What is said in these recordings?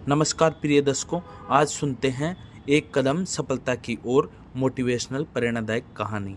नमस्कार प्रिय दर्शकों, आज सुनते हैं एक कदम सफलता की ओर मोटिवेशनल प्रेरणादायक कहानी।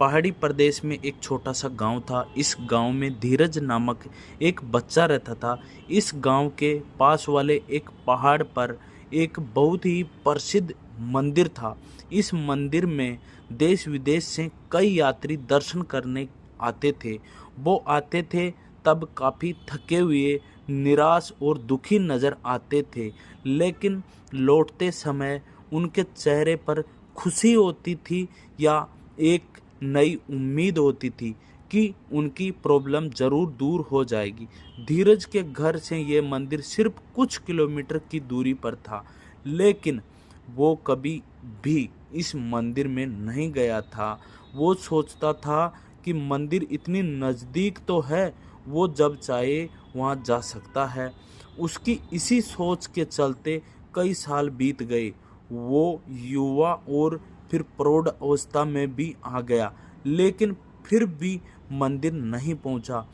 पहाड़ी प्रदेश में एक छोटा सा गांव था। इस गांव में धीरज नामक एक बच्चा रहता था। इस गांव के पास वाले एक पहाड़ पर एक बहुत ही प्रसिद्ध मंदिर था। इस मंदिर में देश विदेश से कई यात्री दर्शन करने आते थे। वो आते थे तब काफ़ी थके हुए, निराश और दुखी नज़र आते थे, लेकिन लौटते समय उनके चेहरे पर खुशी होती थी या एक नई उम्मीद होती थी कि उनकी प्रॉब्लम ज़रूर दूर हो जाएगी। धीरज के घर से ये मंदिर सिर्फ कुछ किलोमीटर की दूरी पर था, लेकिन वो कभी भी इस मंदिर में नहीं गया था। वो सोचता था कि मंदिर इतनी नज़दीक तो है, वो जब चाहे वहाँ जा सकता है। उसकी इसी सोच के चलते कई साल बीत गए। वो युवा और फिर प्रौढ़ अवस्था में भी आ गया, लेकिन फिर भी मंदिर नहीं पहुँचा।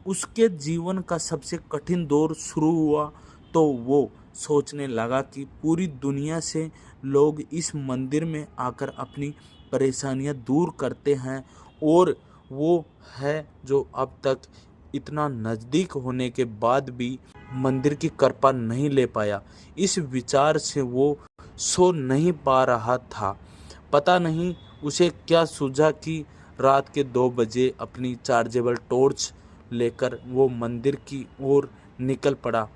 उसके जीवन का सबसे कठिन दौर शुरू हुआ तो वो सोचने लगा कि पूरी दुनिया से लोग इस मंदिर में आकर अपनी परेशानियां दूर करते हैं, और वो है जो अब तक इतना नज़दीक होने के बाद भी मंदिर की कृपा नहीं ले पाया। इस विचार से वो सो नहीं पा रहा था। पता नहीं उसे क्या सूझा कि रात के 2 बजे अपनी चार्जेबल टॉर्च लेकर वो मंदिर की ओर निकल पड़ा।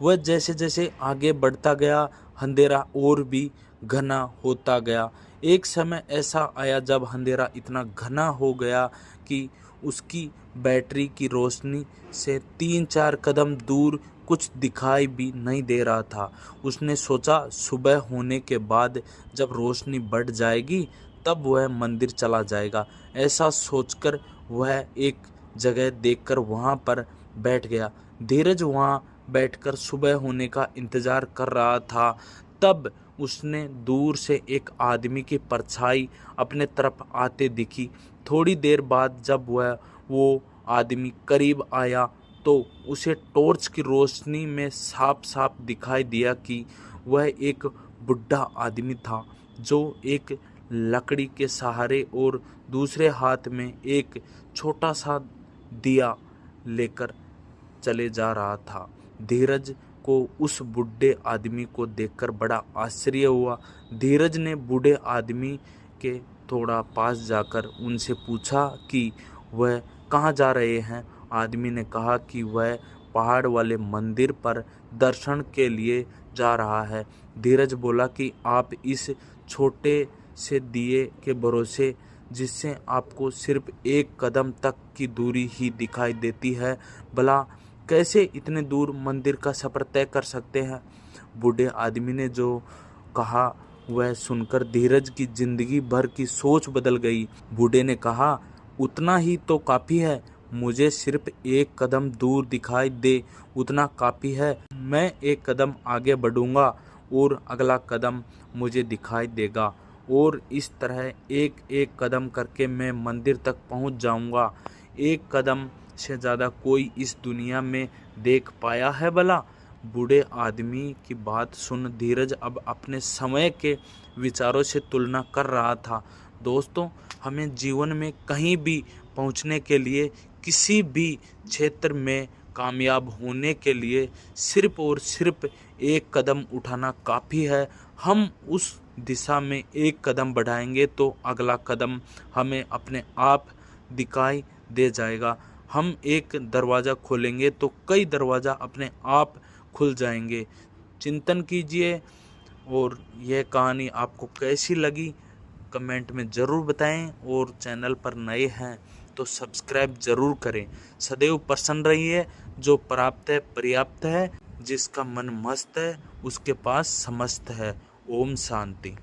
वह जैसे जैसे आगे बढ़ता गया, अंधेरा और भी घना होता गया। एक समय ऐसा आया जब अंधेरा इतना घना हो गया कि उसकी बैटरी की रोशनी से 3-4 कदम दूर कुछ दिखाई भी नहीं दे रहा था। उसने सोचा सुबह होने के बाद जब रोशनी बढ़ जाएगी तब वह मंदिर चला जाएगा। ऐसा सोचकर वह एक जगह देखकर वहाँ पर बैठ गया। धीरज वहाँ बैठकर सुबह होने का इंतज़ार कर रहा था। तब उसने दूर से एक आदमी की परछाई अपने तरफ आते दिखी। थोड़ी देर बाद जब वो आदमी करीब आया तो उसे टॉर्च की रोशनी में साफ साफ दिखाई दिया कि वह एक बुढ़ा आदमी था, जो एक लकड़ी के सहारे और दूसरे हाथ में एक छोटा सा दिया लेकर चले जा रहा था। धीरज को उस बूढ़े आदमी को देखकर बड़ा आश्चर्य हुआ। धीरज ने बूढ़े आदमी के थोड़ा पास जाकर उनसे पूछा कि वह कहाँ जा रहे हैं। आदमी ने कहा कि वह पहाड़ वाले मंदिर पर दर्शन के लिए जा रहा है। धीरज बोला कि आप इस छोटे से दिए के भरोसे, जिससे आपको सिर्फ 1 कदम तक की दूरी ही दिखाई देती है, भला कैसे इतने दूर मंदिर का सफ़र तय कर सकते हैं। बूढ़े आदमी ने जो कहा वह सुनकर धीरज की जिंदगी भर की सोच बदल गई। बूढ़े ने कहा, उतना ही तो काफ़ी है, मुझे सिर्फ 1 कदम दूर दिखाई दे उतना काफ़ी है। मैं 1 कदम आगे बढ़ूंगा और अगला कदम मुझे दिखाई देगा, और इस तरह एक एक कदम करके मैं मंदिर तक पहुंच जाऊंगा। 1 कदम से ज़्यादा कोई इस दुनिया में देख पाया है भला। बूढ़े आदमी की बात सुन धीरज अब अपने समय के विचारों से तुलना कर रहा था। दोस्तों, हमें जीवन में कहीं भी पहुंचने के लिए, किसी भी क्षेत्र में कामयाब होने के लिए सिर्फ और सिर्फ 1 कदम उठाना काफ़ी है। हम उस दिशा में 1 कदम बढ़ाएंगे तो अगला कदम हमें अपने आप दिखाई दे जाएगा। हम एक दरवाज़ा खोलेंगे तो कई दरवाज़ा अपने आप खुल जाएंगे। चिंतन कीजिए, और यह कहानी आपको कैसी लगी कमेंट में ज़रूर बताएं, और चैनल पर नए हैं तो सब्सक्राइब ज़रूर करें। सदैव प्रसन्न रहिए। जो प्राप्त है पर्याप्त है, जिसका मन मस्त है उसके पास समस्त है। ओम शांति।